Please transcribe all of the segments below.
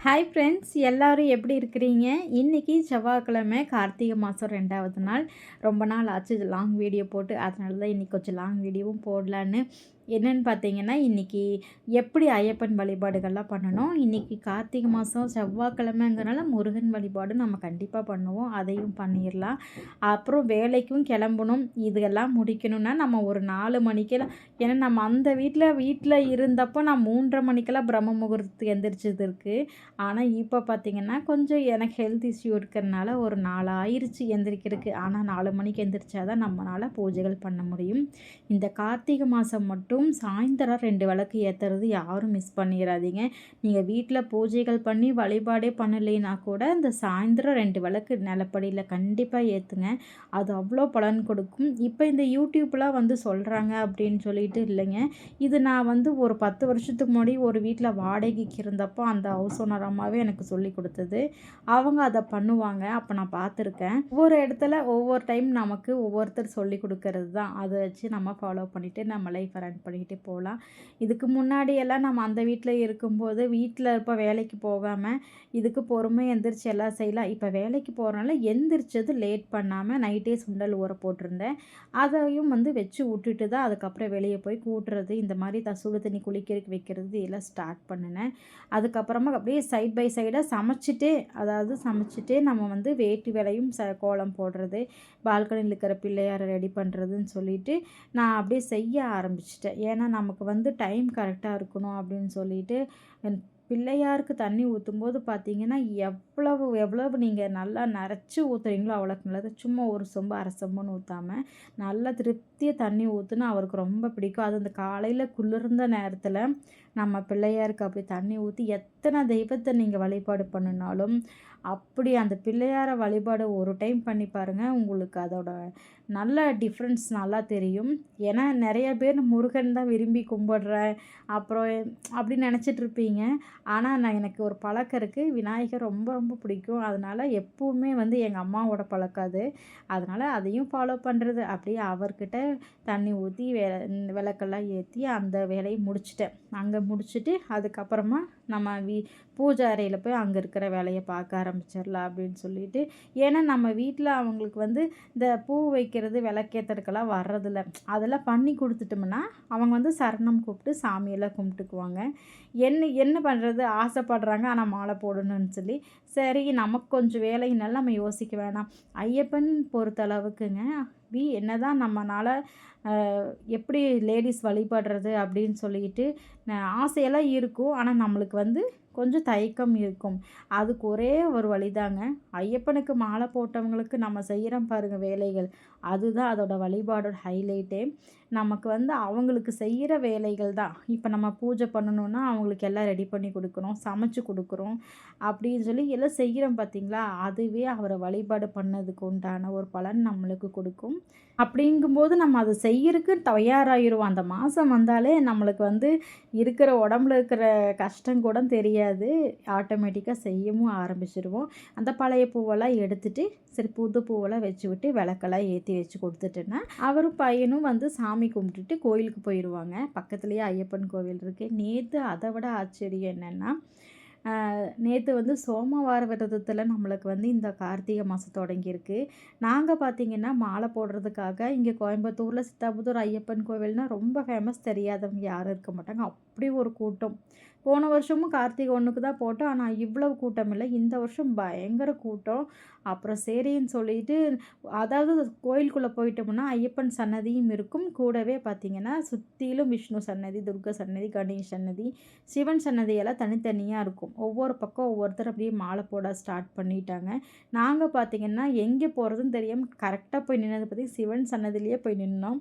Hi friends, எல்லாரும் எப்படி இருக்கிறீங்க? இன்றைக்கி செவ்வாய்க்கிழமை, கார்த்திகை மாதம் 2வது நாள். ரொம்ப நாள் ஆச்சு இது லாங் வீடியோ போட்டு. அதனால தான் இன்றைக்கி கொஞ்சம் லாங் வீடியோவும் போடலான்னு. என்னென்னு பார்த்தீங்கன்னா, இன்றைக்கி எப்படி ஐயப்பன் வழிபாடுகள்லாம் பண்ணணும். இன்றைக்கி கார்த்திகை மாதம் செவ்வாய்க்கிழமைங்கிறனால முருகன் வழிபாடு நம்ம கண்டிப்பாக பண்ணுவோம். அதையும் பண்ணிடலாம். அப்புறம் வேலைக்கும் கிளம்பணும். இதெல்லாம் முடிக்கணும்னா நம்ம ஒரு 4 மணிக்கெல்லாம், ஏன்னா நம்ம அந்த வீட்டில் இருந்தப்போ நான் 3:30 மணிக்கெல்லாம் பிரம்ம முகூர்த்தத்துக்கு எந்திரிச்சது இருக்குது. ஆனால் இப்போ பார்த்திங்கன்னா கொஞ்சம் எனக்கு ஹெல்த் இஷ்யூ இருக்கிறனால ஒரு 4 ஆயிடுச்சு எந்திரிக்கிறதுக்கு. ஆனால் 4 மணிக்கு எந்திரிச்சா தான் நம்மளால் பூஜைகள் பண்ண முடியும். இந்த கார்த்திகை மாதம் மட்டும் சாயந்தரம் 2 விளக்கு ஏற்றுறது யாரும் மிஸ் பண்ணிடாதீங்க. நீங்கள் வீட்டில் பூஜைகள் பண்ணி வழிபாடே பண்ணலைன்னா கூட இந்த சாயந்தரம் 2 விளக்கு நிலப்படியில் கண்டிப்பாக ஏற்றுங்க. அது அவ்வளோ பலன் கொடுக்கும். இப்போ இந்த யூடியூப்லாம் வந்து சொல்கிறாங்க அப்படின்னு சொல்லிட்டு இல்லைங்க. இது நான் வந்து ஒரு 10 வருஷத்துக்கு முன்னாடி ஒரு வீட்டில் வாடகைக்கு இருந்தப்போ அந்த ஹவுஸ் ஓனர் அம்மாவே எனக்கு சொல்லி கொடுத்தது. அவங்க அதை பண்ணுவாங்க. அப்போ நான் பார்த்துருக்கேன். ஒவ்வொரு இடத்துல ஒவ்வொரு டைம் நமக்கு ஒவ்வொருத்தர் சொல்லி கொடுக்கறது தான். அதை வச்சு நம்ம ஃபாலோ பண்ணிவிட்டு நம்ம லைஃப்பை ரன் பண்ணிக்கிட்டே போகலாம். இதுக்கு முன்னாடியெல்லாம் நம்ம அந்த வீட்டில் இருக்கும்போது வீட்டில் இப்போ வேலைக்கு போகாமல் இதுக்கு பொறுமையாக எந்திரிச்சு எல்லாம் செய்யலாம். இப்போ வேலைக்கு போகிறனால எந்திரிச்சது லேட் பண்ணாமல் நைட்டே சுண்டல் ஊற போட்டிருந்தேன். அதையும் வந்து வச்சு விட்டுட்டு தான் அதுக்கப்புறம் வெளியே போய் கூட்டுறது, இந்த மாதிரி சுடு தண்ணி குளிக்கிறதுக்கு வைக்கிறது எல்லாம் ஸ்டார்ட் பண்ணினேன். அதுக்கப்புறமா அப்படியே சைட் பை சைடாக சமைச்சிட்டே நம்ம வந்து வேட்டி வேலையும் கோலம் போடுறது, பால்கனியில் இருக்கிற பிள்ளையாரை ரெடி பண்ணுறதுன்னு சொல்லிட்டு நான் அப்படியே செய்ய ஆரம்பிச்சிட்டேன். ஏன்னா நமக்கு வந்து டைம் கரெக்டாக இருக்கணும் அப்படின்னு சொல்லிட்டு பிள்ளையாருக்கு தண்ணி ஊற்றும்போது பார்த்தீங்கன்னா எவ்வளவு நீங்கள் நல்லா நிறச்சி ஊற்றுறீங்களோ அவ்வளோக்கு நல்லது. சும்மா ஒரு சொம்பு அரை சொம்புன்னு ஊற்றாமல் நல்லா திருப்தியாக தண்ணி ஊற்றுனா அவருக்கு ரொம்ப பிடிக்கும். அது அந்த காலையில் குளிர்ந்த நேரத்தில் நம்ம பிள்ளையாருக்கு அப்படி தண்ணி ஊற்றி எத்தனை தெய்வத்தை நீங்கள் வழிபாடு பண்ணினாலும் அப்படி அந்த பிள்ளையாரை வழிபாடு ஒரு டைம் பண்ணி பாருங்கள். உங்களுக்கு அதோட நல்ல டிஃப்ரென்ஸ் நல்லா தெரியும். ஏன்னா நிறைய பேர் முருகன் தான் விரும்பி கும்பிடுறேன் அப்புறம் அப்படி நினச்சிட்ருப்பீங்க. ஆனால் எனக்கு ஒரு பழக்கம் இருக்குது. விநாயகர் ரொம்ப ரொம்ப பிடிக்கும். அதனால் எப்போவுமே வந்து எங்கள் அம்மாவோட பழக்கம் அது. அதனால் அதையும் ஃபாலோ பண்ணுறது. அப்படியே அவர்கிட்ட தண்ணி ஊற்றி விளக்கெல்லாம் ஏற்றி அந்த வேலையை முடிச்சிட்டேன். அங்கே முடிச்சுட்டு அதுக்கப்புறமா நம்ம பூஜை அறையில் போய் அங்கே இருக்கிற வேலையை பார்க்க ஆரம்பிச்சிடலாம் அப்படின்னு சொல்லிட்டு. ஏன்னா நம்ம வீட்டில் அவங்களுக்கு வந்து இந்த பூ வைக்கிறது விளக்கேற்றுறதுக்கெல்லாம் வர்றதில்ல. அதெல்லாம் பண்ணி கொடுத்துட்டோம்னா அவங்க வந்து சரணம் கூப்பிட்டு சாமியெல்லாம் கும்பிட்டுக்குவாங்க. என்ன பண்ணுறது, ஆசைப்படுறாங்க ஆனால் மாலை போடணும்னு சொல்லி. சரி நமக்கு கொஞ்சம் வேலையினால நம்ம யோசிக்க வேணாம். ஐயப்பன் பொறுத்தளவுக்குங்க என்னதான் நம்மளால் எப்படி லேடிஸ் வழிபடுறது அப்படின்னு சொல்லிட்டு ஆசையெல்லாம் இருக்கும். ஆனால் நம்மளுக்கு வந்து கொஞ்சம் தயக்கம் இருக்கும். அதுக்கு ஒரே ஒரு வழிதாங்க. ஐயப்பனுக்கு மாலை போட்டவங்களுக்கு நம்ம செய்கிறோம் பாருங்கள் வேலைகள், அதுதான் அதோட வழிபாடோட ஹைலைட்டே. நமக்கு வந்து அவங்களுக்கு செய்கிற வேலைகள் தான். இப்போ நம்ம பூஜை பண்ணணுன்னா அவங்களுக்கு எல்லாம் ரெடி பண்ணி கொடுக்குறோம், சமைச்சு கொடுக்குறோம் அப்படின்னு சொல்லி எல்லாம் செய்கிறோம் பார்த்தீங்களா, அதுவே அவரை வழிபாடு பண்ணதுக்கு உண்டான ஒரு பலன் நம்மளுக்கு கொடுக்கும். அப்படிங்கும்போது நம்ம அதை செய்யறதுக்கு தயாராகிருவோம். அந்த மாதம் வந்தாலே நம்மளுக்கு வந்து இருக்கிற உடம்புல இருக்கிற கஷ்டம் கூட தெரியாது. ஆட்டோமேட்டிக்காக செய்யவும் ஆரம்பிச்சிடுவோம். அந்த பழைய பூவெல்லாம் எடுத்துகிட்டு சரி புது பூவெல்லாம் வச்சு விட்டு விளக்கெல்லாம் ஏற்றி வச்சு கொடுத்துட்டேன்னா அவரும் பையனும் வந்து சாமி கும்பிட்டுட்டு கோயிலுக்கு போயிடுவாங்க. பக்கத்துலேயே ஐயப்பன் கோவில் இருக்குது. நேற்று அதை விட ஆச்சரியம் என்னென்னா, நேற்று வந்து சோமவார விரதத்தில் நம்மளுக்கு வந்து இந்த கார்த்திகை மாதம் தொடங்கியிருக்கு. நாங்கள் பார்த்திங்கன்னா மாலை போடுறதுக்காக இங்கே கோயம்புத்தூரில் சித்தாபுத்தூர் ஐயப்பன் கோவில்னால் ரொம்ப ஃபேமஸ். தெரியாதவங்க யாரும் இருக்க மாட்டாங்க. அப்படி ஒரு கூட்டம். போன வருஷமும் கார்த்திகை 1க்கு தான் போட்டோம். ஆனால் இவ்வளவு கூட்டம் இல்லை. இந்த வருஷம் பயங்கர கூட்டம். அப்புறம் சரின்னு சொல்லிட்டு, அதாவது கோயிலுக்குள்ளே போயிட்டோம்னா ஐயப்பன் சன்னதியும் இருக்கும். கூடவே பார்த்திங்கன்னா சுற்றிலும் விஷ்ணு சன்னதி, துர்கா சன்னதி, கணேஷ் சன்னதி, சிவன் சன்னதியெல்லாம் தனித்தனியாக இருக்கும். ஒவ்வொரு பக்கம் ஒவ்வொருத்தர் அப்படியே மாலை போட ஸ்டார்ட் பண்ணிட்டாங்க. நாங்கள் பார்த்திங்கன்னா எங்கே போகிறதுன்னு தெரியாமல் கரெக்டாக போய் நின்னது பார்த்திங்கன்னா சிவன் சன்னதிலேயே போய் நின்னோம்.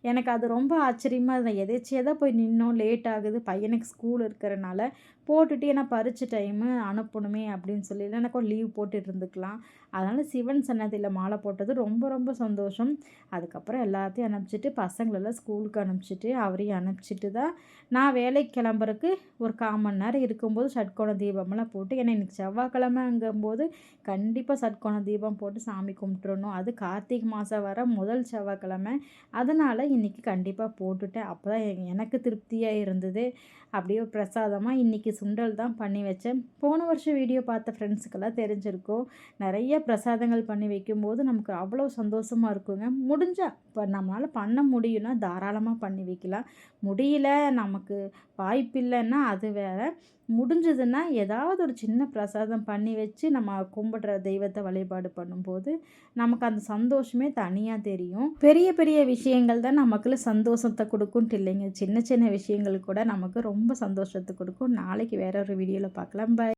எனக்கு அது ரொம்ப ஆச்சரியமாக இருந்தது. எதேர்ச்சியாக தான் போய் நின்னோம். லேட் ஆகுது, பையனுக்கு ஸ்கூல் இருக்கிறனால போட்டுட்டு, ஏன்னா பரீட்சை டைமு அனுப்பணுமே அப்படின்னு சொல்லி எனக்கும் லீவ் போட்டுட்டு இருந்துக்கலாம். அதனால் சிவன் சன்னதியில் மாலை போட்டது ரொம்ப ரொம்ப சந்தோஷம். அதுக்கப்புறம் எல்லாத்தையும் அனுப்பிச்சிட்டு பசங்களெல்லாம் ஸ்கூலுக்கு அனுப்பிச்சிட்டு அவரையும் அனுப்பிச்சிட்டு தான் நான் வேலைக்கு கிளம்புறக்கு ஒரு 1/4 மணி நேரம் இருக்கும்போது சட்கோண தீபமெல்லாம் போட்டு, ஏன்னா இன்றைக்கி செவ்வாய்க்கிழமைங்கும்போது கண்டிப்பாக சட்கோண தீபம் போட்டு சாமி கும்பிட்றணும். அது கார்த்திகை மாதம் வர முதல் செவ்வாய்க்கிழமை. அதனால் இன்றைக்கி கண்டிப்பாக போட்டுட்டேன். அப்போ தான் எனக்கு திருப்தியாக இருந்தது. அப்படியே பிரசாதமாக இன்றைக்கி சுண்டல் தான் பண்ணி வச்சேன். போன வருஷம் வீடியோ பார்த்த ஃப்ரெண்ட்ஸுக்கெல்லாம் தெரிஞ்சிருக்கும். நிறைய பிரசாதங்கள் பண்ணி வைக்கும்போது நமக்கு அவ்வளோ சந்தோஷமாக இருக்குங்க. முடிஞ்சா இப்போ நம்மளால் பண்ண முடியும்னா தாராளமாக பண்ணி வைக்கலாம். முடியல, நமக்கு வாய்ப்பில்லைன்னா அது வேறு. முடிஞ்சதுன்னா ஏதாவது ஒரு சின்ன பிரசாதம் பண்ணி வச்சு நம்ம கும்பிடுற தெய்வத்தை வழிபாடு பண்ணும்போது நமக்கு அந்த சந்தோஷமே தனியாக தெரியும். பெரிய பெரிய விஷயங்கள் தான் நமக்கு சந்தோஷத்தை கொடுக்குன்ட்டு இல்லைங்க. சின்ன சின்ன விஷயங்கள் கூட நமக்கு ரொம்ப சந்தோஷத்தை கொடுக்கும். நாளைக்கு வேற ஒரு வீடியோவில் பார்க்கலாம். பாய்.